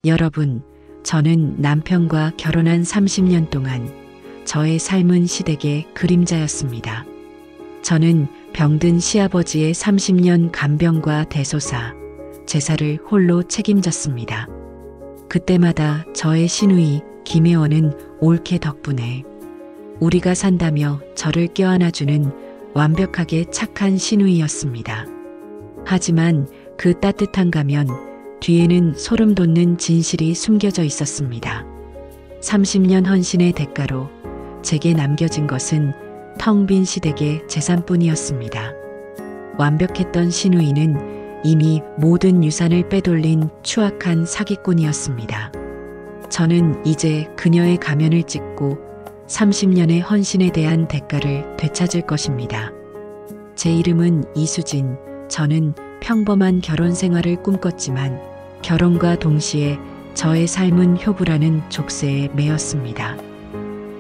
여러분, 저는 남편과 결혼한 30년 동안 저의 삶은 시댁의 그림자였습니다. 저는 병든 시아버지의 30년 간병과 대소사, 제사를 홀로 책임졌습니다. 그때마다 저의 시누이 김혜원은 올케 덕분에 우리가 산다며 저를 껴안아주는 완벽하게 착한 시누이였습니다. 하지만 그 따뜻한 가면 뒤에는 소름 돋는 진실이 숨겨져 있었습니다. 30년 헌신의 대가로 제게 남겨진 것은 텅 빈 시댁의 재산뿐이었습니다. 완벽했던 시누이는 이미 모든 유산을 빼돌린 추악한 사기꾼이었습니다. 저는 이제 그녀의 가면을 찢고 30년의 헌신에 대한 대가를 되찾을 것입니다. 제 이름은 이수진. 저는 평범한 결혼 생활을 꿈꿨지만 결혼과 동시에 저의 삶은 효부라는 족쇄에 매였습니다.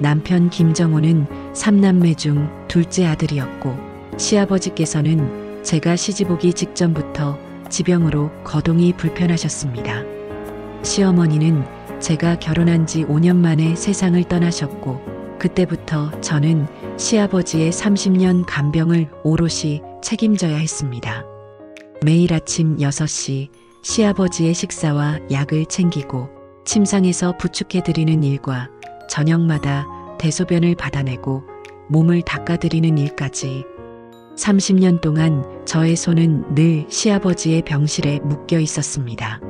남편 김정호는 3남매 중 둘째 아들이었고 시아버지께서는 제가 시집 오기 직전부터 지병으로 거동이 불편하셨습니다. 시어머니는 제가 결혼한 지 5년 만에 세상을 떠나셨고 그때부터 저는 시아버지의 30년 간병을 오롯이 책임져야 했습니다. 매일 아침 6시 시아버지의 식사와 약을 챙기고 침상에서 부축해드리는 일과 저녁마다 대소변을 받아내고 몸을 닦아드리는 일까지 30년 동안 저의 손은 늘 시아버지의 병실에 묶여 있었습니다.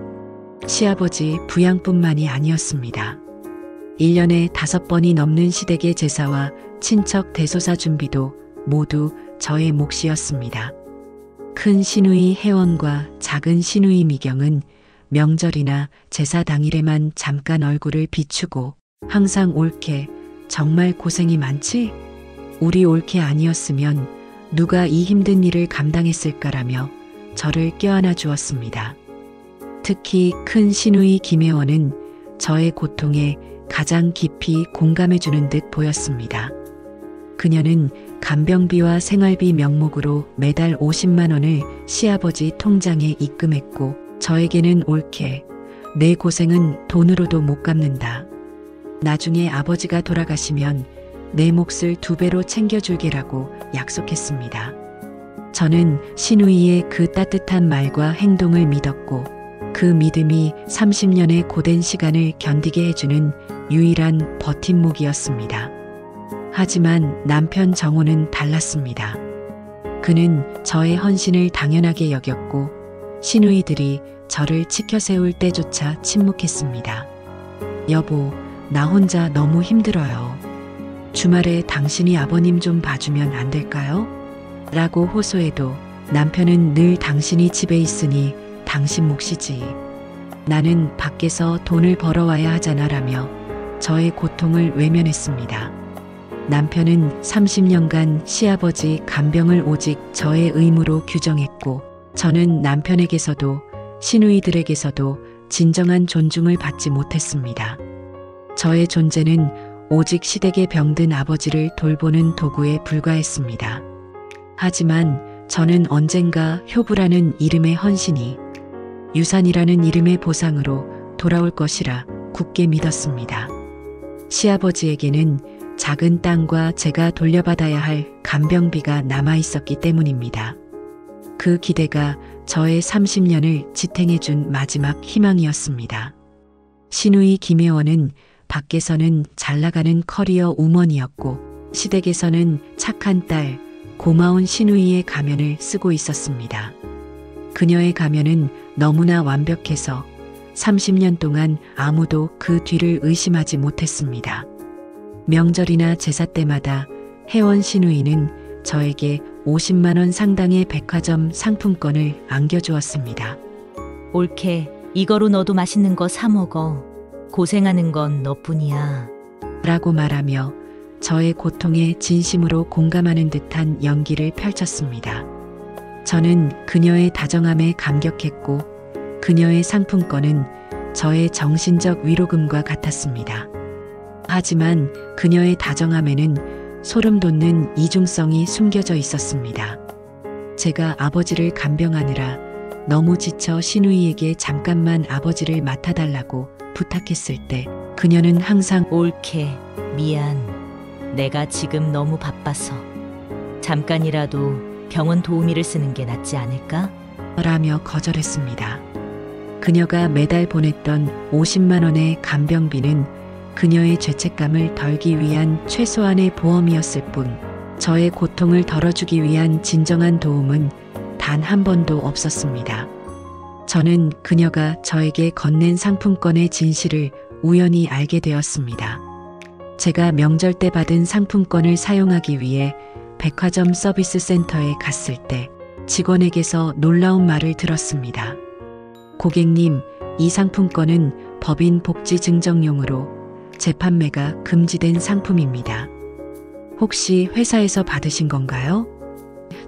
시아버지 부양뿐만이 아니었습니다. 1년에 5번이 넘는 시댁의 제사와 친척 대소사 준비도 모두 저의 몫이었습니다. 큰 시누이 혜원과 작은 시누이 미경은 명절이나 제사 당일에만 잠깐 얼굴을 비추고 항상 올케, 정말 고생이 많지? 우리 올케 아니었으면 누가 이 힘든 일을 감당했을까라며 저를 껴안아 주었습니다. 특히 큰 시누이 김혜원은 저의 고통에 가장 깊이 공감해 주는 듯 보였습니다. 그녀는 간병비와 생활비 명목으로 매달 50만 원을 시아버지 통장에 입금했고 저에게는 올케, 내 고생은 돈으로도 못 갚는다. 나중에 아버지가 돌아가시면 내 몫을 2배로 챙겨줄게라고 약속했습니다. 저는 시누이의 그 따뜻한 말과 행동을 믿었고 그 믿음이 30년의 고된 시간을 견디게 해주는 유일한 버팀목이었습니다. 하지만 남편 정호는 달랐습니다. 그는 저의 헌신을 당연하게 여겼고 시누이들이 저를 지켜세울 때조차 침묵했습니다. 여보, 나 혼자 너무 힘들어요. 주말에 당신이 아버님 좀 봐주면 안 될까요? 라고 호소해도 남편은 늘 당신이 집에 있으니 당신 몫이지. 나는 밖에서 돈을 벌어와야 하잖아 라며 저의 고통을 외면했습니다. 남편은 30년간 시아버지 간병을 오직 저의 의무로 규정했고 저는 남편에게서도 시누이들에게서도 진정한 존중을 받지 못했습니다. 저의 존재는 오직 시댁에 병든 아버지를 돌보는 도구에 불과했습니다. 하지만 저는 언젠가 효부라는 이름의 헌신이 유산이라는 이름의 보상으로 돌아올 것이라 굳게 믿었습니다. 시아버지에게는 작은 땅과 제가 돌려받아야 할 간병비가 남아 있었기 때문입니다. 그 기대가 저의 30년을 지탱해준 마지막 희망이었습니다. 시누이 김혜원은 밖에서는 잘나가는 커리어 우먼이었고 시댁에서는 착한 딸, 고마운 시누이의 가면을 쓰고 있었습니다. 그녀의 가면은 너무나 완벽해서 30년 동안 아무도 그 뒤를 의심하지 못했습니다. 명절이나 제사 때마다 혜원 시누이는 저에게 50만 원 상당의 백화점 상품권을 안겨주었습니다. 올케, 이거로 너도 맛있는 거 사 먹어. 고생하는 건 너뿐이야. 라고 말하며 저의 고통에 진심으로 공감하는 듯한 연기를 펼쳤습니다. 저는 그녀의 다정함에 감격했고 그녀의 상품권은 저의 정신적 위로금과 같았습니다. 하지만 그녀의 다정함에는 소름 돋는 이중성이 숨겨져 있었습니다. 제가 아버지를 간병하느라 너무 지쳐 신우이에게 잠깐만 아버지를 맡아달라고 부탁했을 때 그녀는 항상 옳게, 미안. 내가 지금 너무 바빠서. 잠깐이라도 병원 도우미를 쓰는 게 낫지 않을까? 라며 거절했습니다. 그녀가 매달 보냈던 50만 원의 간병비는 그녀의 죄책감을 덜기 위한 최소한의 보험이었을 뿐 저의 고통을 덜어주기 위한 진정한 도움은 단 한 번도 없었습니다. 저는 그녀가 저에게 건넨 상품권의 진실을 우연히 알게 되었습니다. 제가 명절 때 받은 상품권을 사용하기 위해 백화점 서비스 센터에 갔을 때 직원에게서 놀라운 말을 들었습니다. 고객님, 이 상품권은 법인 복지 증정용으로 재판매가 금지된 상품입니다. 혹시 회사에서 받으신 건가요?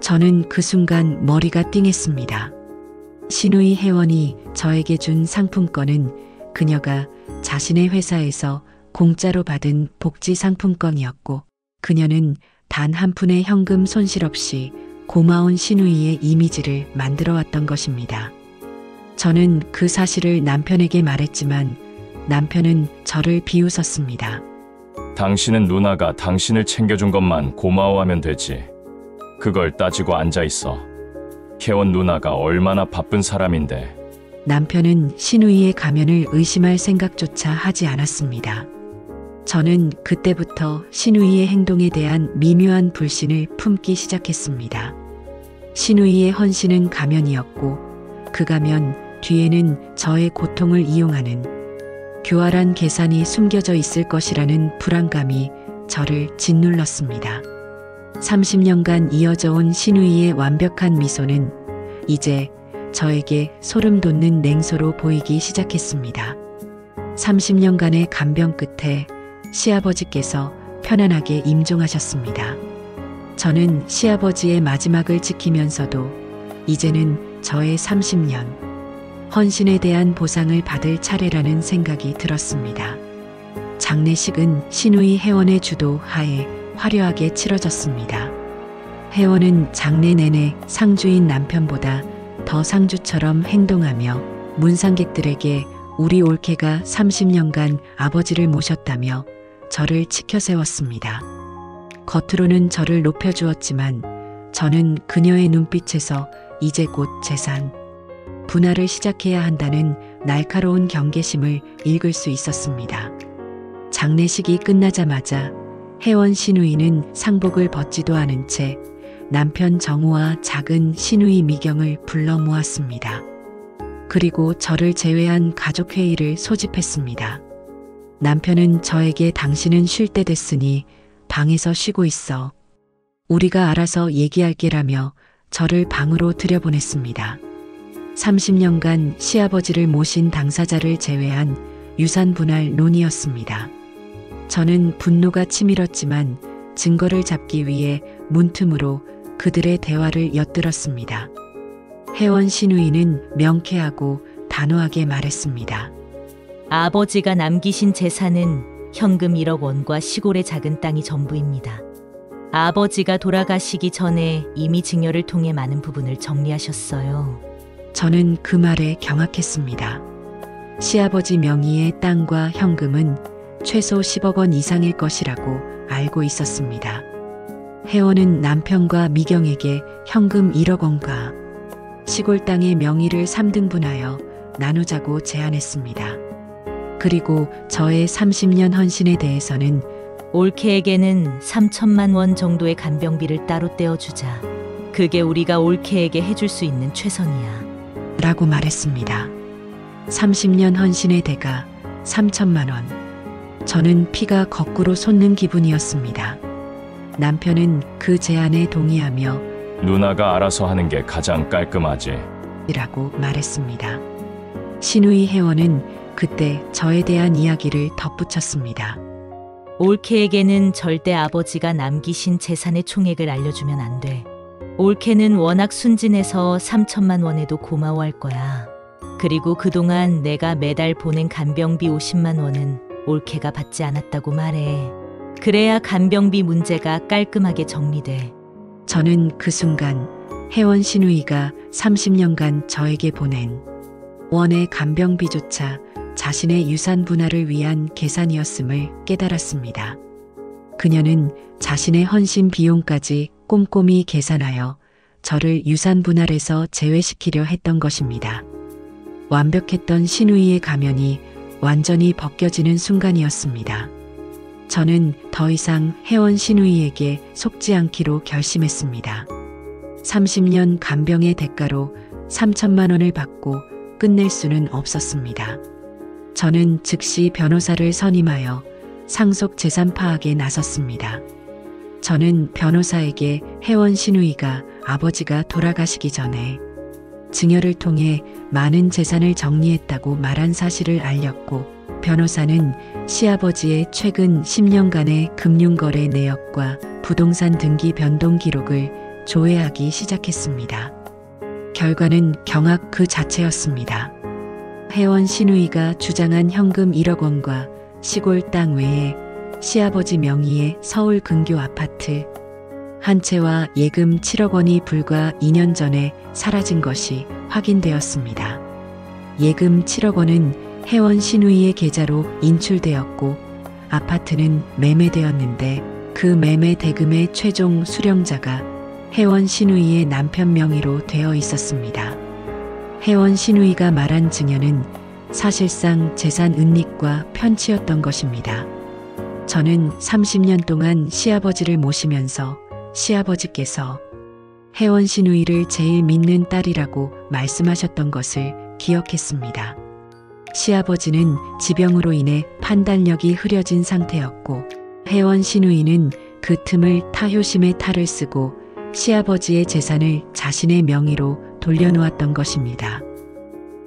저는 그 순간 머리가 띵했습니다. 신우이 회원이 저에게 준 상품권은 그녀가 자신의 회사에서 공짜로 받은 복지 상품권이었고 그녀는 단 한 푼의 현금 손실 없이 고마운 신우이의 이미지를 만들어 왔던 것입니다. 저는 그 사실을 남편에게 말했지만 남편은 저를 비웃었습니다. 당신은 누나가 당신을 챙겨준 것만 고마워하면 되지. 그걸 따지고 앉아있어. 혜원 누나가 얼마나 바쁜 사람인데. 남편은 신우이의 가면을 의심할 생각조차 하지 않았습니다. 저는 그때부터 신우이의 행동에 대한 미묘한 불신을 품기 시작했습니다. 신우이의 헌신은 가면이었고 그 가면 뒤에는 저의 고통을 이용하는 교활한 계산이 숨겨져 있을 것이라는 불안감이 저를 짓눌렀습니다. 30년간 이어져 온 신우이의 완벽한 미소는 이제 저에게 소름 돋는 냉소로 보이기 시작했습니다. 30년간의 간병 끝에 시아버지께서 편안하게 임종하셨습니다. 저는 시아버지의 마지막을 지키면서도 이제는 저의 30년 헌신에 대한 보상을 받을 차례라는 생각이 들었습니다. 장례식은 신우이 회원의 주도 하에 화려하게 치러졌습니다. 회원은 장례 내내 상주인 남편보다 더 상주처럼 행동하며 문상객들에게 우리 올케가 30년간 아버지를 모셨다며 저를 치켜 세웠습니다. 겉으로는 저를 높여주었지만 저는 그녀의 눈빛에서 이제 곧 재산 분할을 시작해야 한다는 날카로운 경계심을 읽을 수 있었습니다. 장례식이 끝나자마자 회원 신우이는 상복을 벗지도 않은 채 남편 정우와 작은 신우이 미경을 불러 모았습니다. 그리고 저를 제외한 가족회의를 소집했습니다. 남편은 저에게 당신은 쉴 때 됐으니 방에서 쉬고 있어. 우리가 알아서 얘기할게라며 저를 방으로 들여보냈습니다. 30년간 시아버지를 모신 당사자를 제외한 유산 분할 논의였습니다. 저는 분노가 치밀었지만 증거를 잡기 위해 문틈으로 그들의 대화를 엿들었습니다. 회원 신우이는 명쾌하고 단호하게 말했습니다. 아버지가 남기신 재산은 현금 1억 원과 시골의 작은 땅이 전부입니다. 아버지가 돌아가시기 전에 이미 증여를 통해 많은 부분을 정리하셨어요. 저는 그 말에 경악했습니다. 시아버지 명의의 땅과 현금은 최소 10억 원 이상일 것이라고 알고 있었습니다. 회원은 남편과 미경에게 현금 1억 원과 시골 땅의 명의를 3등분하여 나누자고 제안했습니다. 그리고 저의 30년 헌신에 대해서는 올케에게는 3천만 원 정도의 간병비를 따로 떼어주자. 그게 우리가 올케에게 해줄 수 있는 최선이야. 라고 말했습니다. 30년 헌신의 대가 3천만 원. 저는 피가 거꾸로 솟는 기분이었습니다. 남편은 그 제안에 동의하며 누나가 알아서 하는 게 가장 깔끔하지. 라고 말했습니다. 신우이 회원은 그때 저에 대한 이야기를 덧붙였습니다. 올케에게는 절대 아버지가 남기신 재산의 총액을 알려주면 안 돼. 올케는 워낙 순진해서 3천만 원에도 고마워할 거야. 그리고 그동안 내가 매달 보낸 간병비 50만 원은 올케가 받지 않았다고 말해. 그래야 간병비 문제가 깔끔하게 정리돼. 저는 그 순간 혜원 시누이가 30년간 저에게 보낸 원의 간병비조차 자신의 유산 분할을 위한 계산이었음을 깨달았습니다. 그녀는 자신의 헌신 비용까지 꼼꼼히 계산하여 저를 유산 분할에서 제외시키려 했던 것입니다. 완벽했던 시누이의 가면이 완전히 벗겨지는 순간이었습니다. 저는 더 이상 혜원 시누이에게 속지 않기로 결심했습니다. 30년 간병의 대가로 3천만 원을 받고 끝낼 수는 없었습니다. 저는 즉시 변호사를 선임하여 상속 재산 파악에 나섰습니다. 저는 변호사에게 혜원 시누이가 아버지가 돌아가시기 전에 증여를 통해 많은 재산을 정리했다고 말한 사실을 알렸고, 변호사는 시아버지의 최근 10년간의 금융거래 내역과 부동산 등기 변동 기록을 조회하기 시작했습니다. 결과는 경악 그 자체였습니다. 혜원 시누이가 주장한 현금 1억 원과 시골 땅 외에 시아버지 명의의 서울 근교 아파트 한 채와 예금 7억 원이 불과 2년 전에 사라진 것이 확인되었습니다. 예금 7억 원은 혜원 시누이의 계좌로 인출되었고, 아파트는 매매되었는데 그 매매 대금의 최종 수령자가 혜원 시누이의 남편 명의로 되어 있었습니다. 혜원 시누이가 말한 증여는 사실상 재산 은닉과 편취였던 것입니다. 저는 30년 동안 시아버지를 모시면서 시아버지께서 혜원 시누이를 제일 믿는 딸이라고 말씀하셨던 것을 기억했습니다. 시아버지는 지병으로 인해 판단력이 흐려진 상태였고, 혜원 시누이는 그 틈을 타효심의 탈을 쓰고 시아버지의 재산을 자신의 명의로 돌려놓았던 것입니다.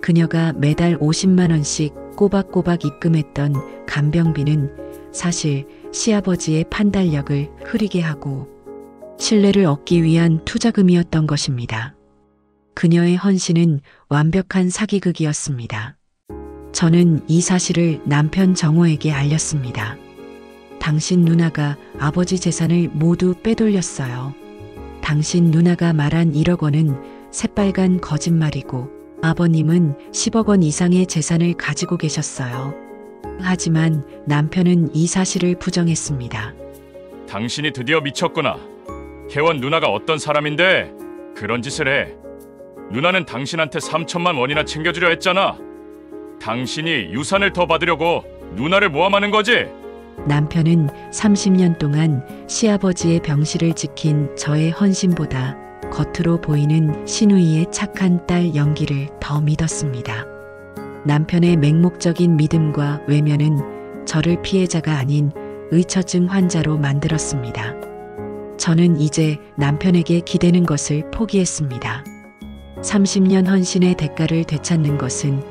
그녀가 매달 50만 원씩 꼬박꼬박 입금했던 간병비는 사실 시아버지의 판단력을 흐리게 하고 신뢰를 얻기 위한 투자금이었던 것입니다. 그녀의 헌신은 완벽한 사기극이었습니다. 저는 이 사실을 남편 정호에게 알렸습니다. 당신 누나가 아버지 재산을 모두 빼돌렸어요. 당신 누나가 말한 1억 원은 새빨간 거짓말이고 아버님은 10억 원 이상의 재산을 가지고 계셨어요. 하지만 남편은 이 사실을 부정했습니다. 당신이 드디어 미쳤구나. 혜원 누나가 어떤 사람인데 그런 짓을 해. 누나는 당신한테 3천만 원이나 챙겨주려 했잖아. 당신이 유산을 더 받으려고 누나를 모함하는 거지? 남편은 30년 동안 시아버지의 병실을 지킨 저의 헌신보다 겉으로 보이는 시누이의 착한 딸 연기를 더 믿었습니다. 남편의 맹목적인 믿음과 외면은 저를 피해자가 아닌 의처증 환자로 만들었습니다. 저는 이제 남편에게 기대는 것을 포기했습니다. 30년 헌신의 대가를 되찾는 것은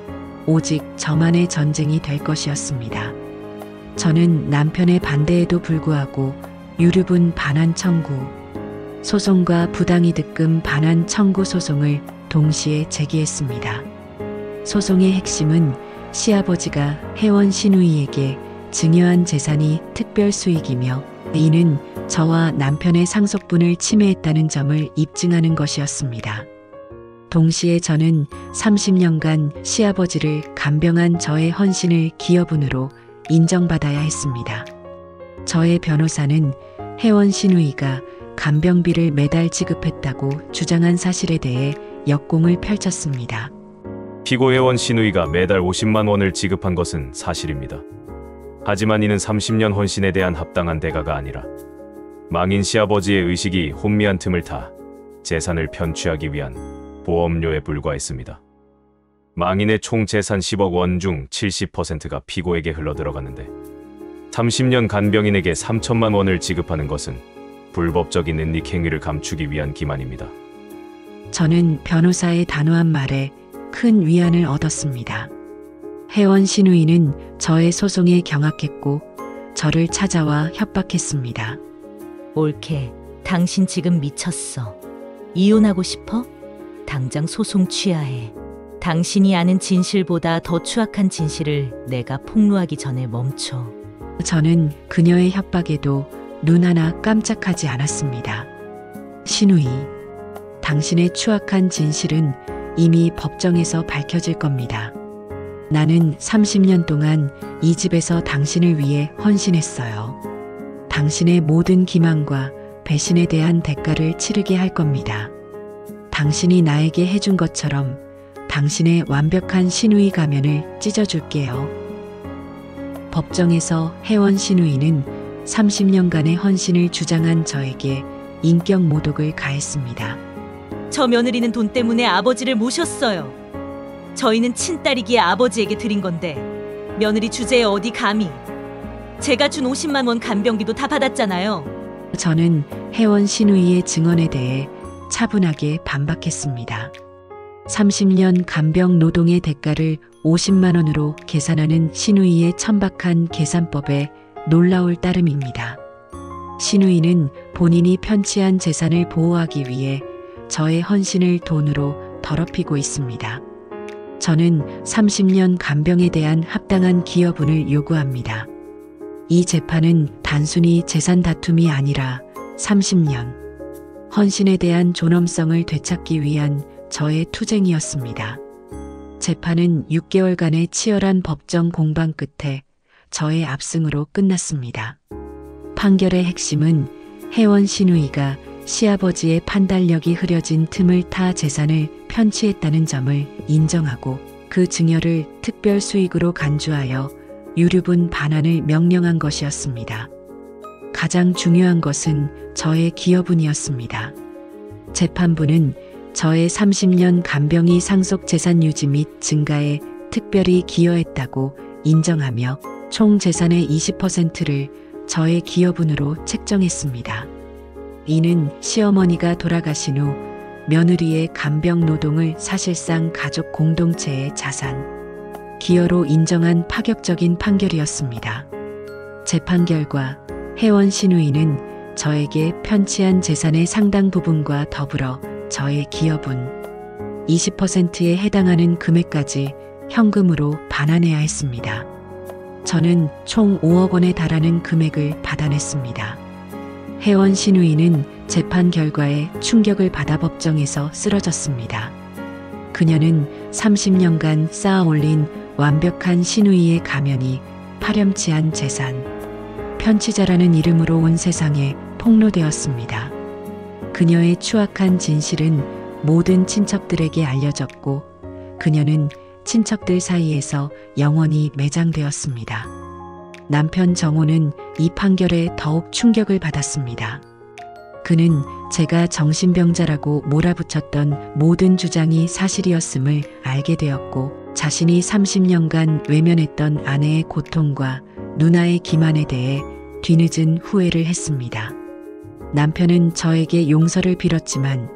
오직 저만의 전쟁이 될 것이었습니다. 저는 남편의 반대에도 불구하고 유류분 반환 청구, 소송과 부당이득금 반환 청구 소송을 동시에 제기했습니다. 소송의 핵심은 시아버지가 혜원 시누이에게 증여한 재산이 특별 수익이며 이는 저와 남편의 상속분을 침해했다는 점을 입증하는 것이었습니다. 동시에 저는 30년간 시아버지를 간병한 저의 헌신을 기여분으로 인정받아야 했습니다. 저의 변호사는 혜원 시누이가 간병비를 매달 지급했다고 주장한 사실에 대해 역공을 펼쳤습니다. 피고 혜원 시누이가 매달 50만 원을 지급한 것은 사실입니다. 하지만 이는 30년 헌신에 대한 합당한 대가가 아니라 망인 시아버지의 의식이 혼미한 틈을 타 재산을 편취하기 위한 보험료에 불과했습니다. 망인의 총 재산 10억 원 중 70%가 피고에게 흘러들어갔는데 30년 간병인에게 3천만 원을 지급하는 것은 불법적인 은닉 행위를 감추기 위한 기만입니다. 저는 변호사의 단호한 말에 큰 위안을 얻었습니다. 혜원 시누이는 저의 소송에 경악했고 저를 찾아와 협박했습니다. 올케, 당신 지금 미쳤어. 이혼하고 싶어? 당장 소송 취하해. 당신이 아는 진실보다 더 추악한 진실을 내가 폭로하기 전에 멈춰. 저는 그녀의 협박에도 눈 하나 깜짝하지 않았습니다. 시누이, 당신의 추악한 진실은 이미 법정에서 밝혀질 겁니다. 나는 30년 동안 이 집에서 당신을 위해 헌신했어요. 당신의 모든 기만과 배신에 대한 대가를 치르게 할 겁니다. 당신이 나에게 해준 것처럼 당신의 완벽한 신우이 가면을 찢어줄게요. 법정에서 혜원 신우이는 30년간의 헌신을 주장한 저에게 인격 모독을 가했습니다. 저 며느리는 돈 때문에 아버지를 모셨어요. 저희는 친딸이기에 아버지에게 드린 건데 며느리 주제에 어디 감히. 제가 준 50만 원 간병비도 다 받았잖아요. 저는 혜원 신우이의 증언에 대해 차분하게 반박했습니다. 30년 간병 노동의 대가를 50만 원으로 계산하는 신우이의 천박한 계산법에 놀라울 따름입니다. 신우이는 본인이 편취한 재산을 보호하기 위해 저의 헌신을 돈으로 더럽히고 있습니다. 저는 30년 간병에 대한 합당한 기여분을 요구합니다. 이 재판은 단순히 재산 다툼이 아니라 30년 헌신에 대한 존엄성을 되찾기 위한 저의 투쟁이었습니다. 재판은 6개월간의 치열한 법정 공방 끝에 저의 압승으로 끝났습니다. 판결의 핵심은 혜원 신우이가 시아버지의 판단력이 흐려진 틈을 타 재산을 편취했다는 점을 인정하고 그 증여를 특별 수익으로 간주하여 유류분 반환을 명령한 것이었습니다. 가장 중요한 것은 저의 기여분이었습니다. 재판부는 저의 30년 간병이 상속 재산 유지 및 증가에 특별히 기여했다고 인정하며 총 재산의 20%를 저의 기여분으로 책정했습니다. 이는 시어머니가 돌아가신 후 며느리의 간병 노동을 사실상 가족 공동체의 자산, 기여로 인정한 파격적인 판결이었습니다. 재판 결과 혜원 신우이는 저에게 편취한 재산의 상당 부분과 더불어 저의 기여분 20%에 해당하는 금액까지 현금으로 반환해야 했습니다. 저는 총 5억 원에 달하는 금액을 받아냈습니다. 혜원 신우이는 재판 결과에 충격을 받아 법정에서 쓰러졌습니다. 그녀는 30년간 쌓아 올린 완벽한 신우이의 가면이 파렴치한 재산, 편취자라는 이름으로 온 세상에 폭로되었습니다. 그녀의 추악한 진실은 모든 친척들에게 알려졌고 그녀는 친척들 사이에서 영원히 매장되었습니다. 남편 정호는 이 판결에 더욱 충격을 받았습니다. 그는 제가 정신병자라고 몰아붙였던 모든 주장이 사실이었음을 알게 되었고 자신이 30년간 외면했던 아내의 고통과 누나의 기만에 대해 뒤늦은 후회를 했습니다. 남편은 저에게 용서를 빌었지만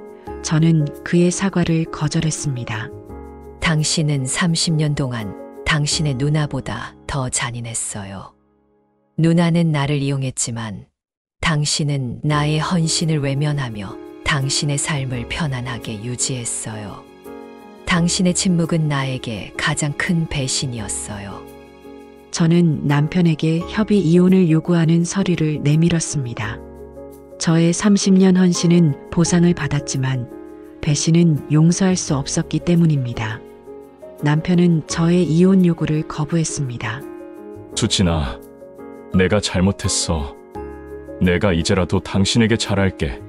저는 그의 사과를 거절했습니다. 당신은 30년 동안 당신의 누나보다 더 잔인했어요. 누나는 나를 이용했지만 당신은 나의 헌신을 외면하며 당신의 삶을 편안하게 유지했어요. 당신의 침묵은 나에게 가장 큰 배신이었어요. 저는 남편에게 협의 이혼을 요구하는 서류를 내밀었습니다. 저의 30년 헌신은 보상을 받았지만 배신은 용서할 수 없었기 때문입니다. 남편은 저의 이혼 요구를 거부했습니다. 수진아, 내가 잘못했어. 내가 이제라도 당신에게 잘할게.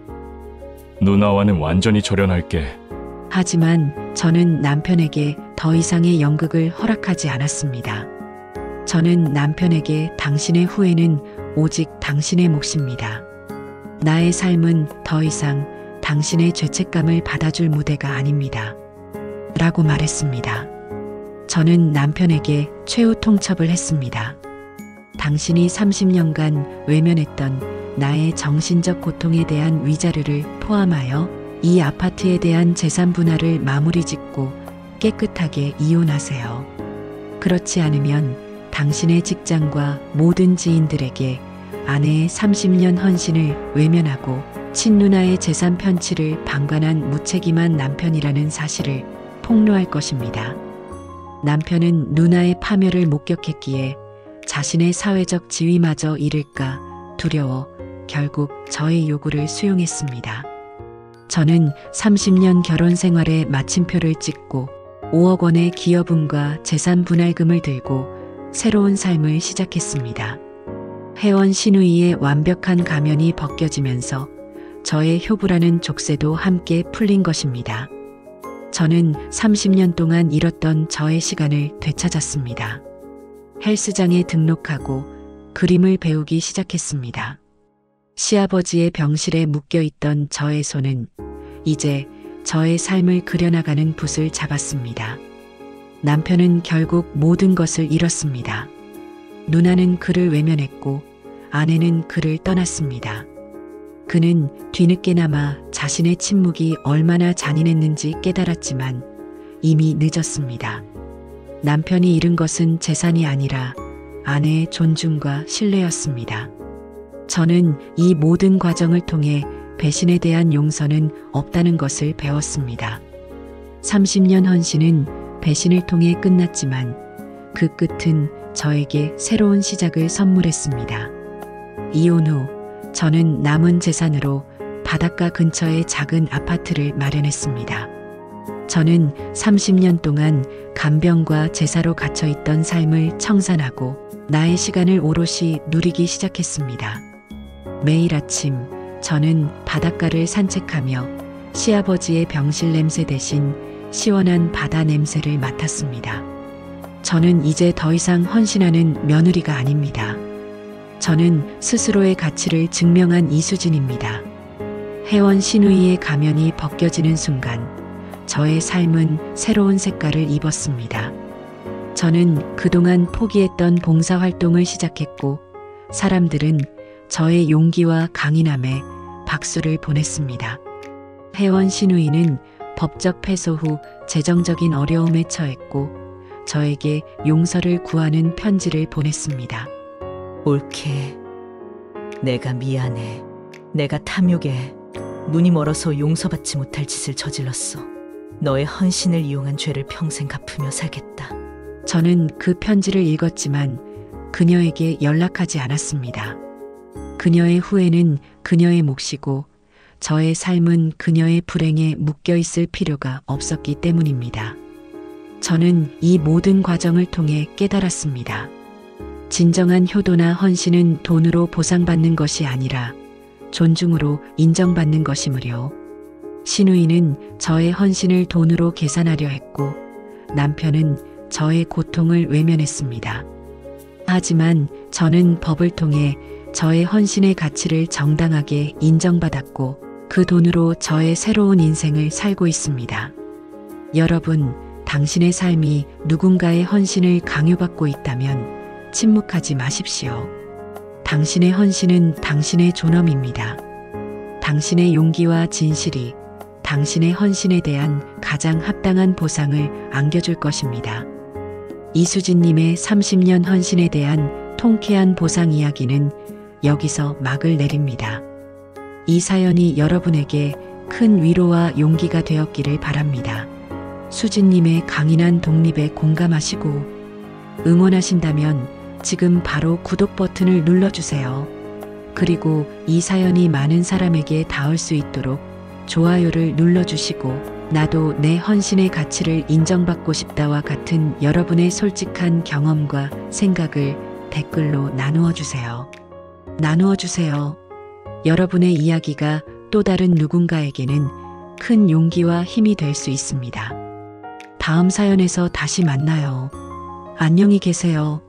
누나와는 완전히 절연할게. 하지만 저는 남편에게 더 이상의 연극을 허락하지 않았습니다. 저는 남편에게 당신의 후회는 오직 당신의 몫입니다. 나의 삶은 더 이상 당신의 죄책감을 받아줄 무대가 아닙니다. 라고 말했습니다. 저는 남편에게 최후 통첩을 했습니다. 당신이 30년간 외면했던 나의 정신적 고통에 대한 위자료를 포함하여 이 아파트에 대한 재산 분할을 마무리 짓고 깨끗하게 이혼하세요. 그렇지 않으면 당신의 직장과 모든 지인들에게 아내의 30년 헌신을 외면하고 친누나의 재산 편취를 방관한 무책임한 남편이라는 사실을 폭로할 것입니다. 남편은 누나의 파멸을 목격했기에 자신의 사회적 지위마저 잃을까 두려워 결국 저의 요구를 수용했습니다. 저는 30년 결혼 생활에 마침표를 찍고 5억 원의 기여분과 재산 분할금을 들고 새로운 삶을 시작했습니다. 혜원 시누이의 완벽한 가면이 벗겨지면서 저의 효부라는 족쇄도 함께 풀린 것입니다. 저는 30년 동안 잃었던 저의 시간을 되찾았습니다. 헬스장에 등록하고 그림을 배우기 시작했습니다. 시아버지의 병실에 묶여있던 저의 손은 이제 저의 삶을 그려나가는 붓을 잡았습니다. 남편은 결국 모든 것을 잃었습니다. 누나는 그를 외면했고 아내는 그를 떠났습니다. 그는 뒤늦게나마 자신의 침묵이 얼마나 잔인했는지 깨달았지만 이미 늦었습니다. 남편이 잃은 것은 재산이 아니라 아내의 존중과 신뢰였습니다. 저는 이 모든 과정을 통해 배신에 대한 용서는 없다는 것을 배웠습니다. 30년 헌신은 배신을 통해 끝났지만 그 끝은 저에게 새로운 시작을 선물했습니다. 이혼 후 저는 남은 재산으로 바닷가 근처의 작은 아파트를 마련했습니다. 저는 30년 동안 간병과 제사로 갇혀있던 삶을 청산하고 나의 시간을 오롯이 누리기 시작했습니다. 매일 아침 저는 바닷가를 산책하며 시아버지의 병실 냄새 대신 시원한 바다 냄새를 맡았습니다. 저는 이제 더 이상 헌신하는 며느리가 아닙니다. 저는 스스로의 가치를 증명한 이수진입니다. 혜원 시누이의 가면이 벗겨지는 순간 저의 삶은 새로운 색깔을 입었습니다. 저는 그동안 포기했던 봉사활동을 시작했고 사람들은 저의 용기와 강인함에 박수를 보냈습니다. 혜원 시누이는 법적 패소 후 재정적인 어려움에 처했고 저에게 용서를 구하는 편지를 보냈습니다. 옳게. 내가 미안해. 내가 탐욕에 눈이 멀어서 용서받지 못할 짓을 저질렀어. 너의 헌신을 이용한 죄를 평생 갚으며 살겠다. 저는 그 편지를 읽었지만 그녀에게 연락하지 않았습니다. 그녀의 후회는 그녀의 몫이고 저의 삶은 그녀의 불행에 묶여 있을 필요가 없었기 때문입니다. 저는 이 모든 과정을 통해 깨달았습니다. 진정한 효도나 헌신은 돈으로 보상받는 것이 아니라 존중으로 인정받는 것이므려. 시누이는 저의 헌신을 돈으로 계산하려 했고 남편은 저의 고통을 외면했습니다. 하지만 저는 법을 통해 저의 헌신의 가치를 정당하게 인정받았고 그 돈으로 저의 새로운 인생을 살고 있습니다. 여러분, 당신의 삶이 누군가의 헌신을 강요받고 있다면 침묵하지 마십시오. 당신의 헌신은 당신의 존엄입니다. 당신의 용기와 진실이 당신의 헌신에 대한 가장 합당한 보상을 안겨줄 것입니다. 이수진님의 30년 헌신에 대한 통쾌한 보상 이야기는 여기서 막을 내립니다. 이 사연이 여러분에게 큰 위로와 용기가 되었기를 바랍니다. 수진님의 강인한 독립에 공감하시고 응원하신다면 지금 바로 구독 버튼을 눌러주세요. 그리고 이 사연이 많은 사람에게 닿을 수 있도록 좋아요를 눌러주시고 나도 내 헌신의 가치를 인정받고 싶다와 같은 여러분의 솔직한 경험과 생각을 댓글로 나누어주세요. 여러분의 이야기가 또 다른 누군가에게는 큰 용기와 힘이 될 수 있습니다. 다음 사연에서 다시 만나요. 안녕히 계세요.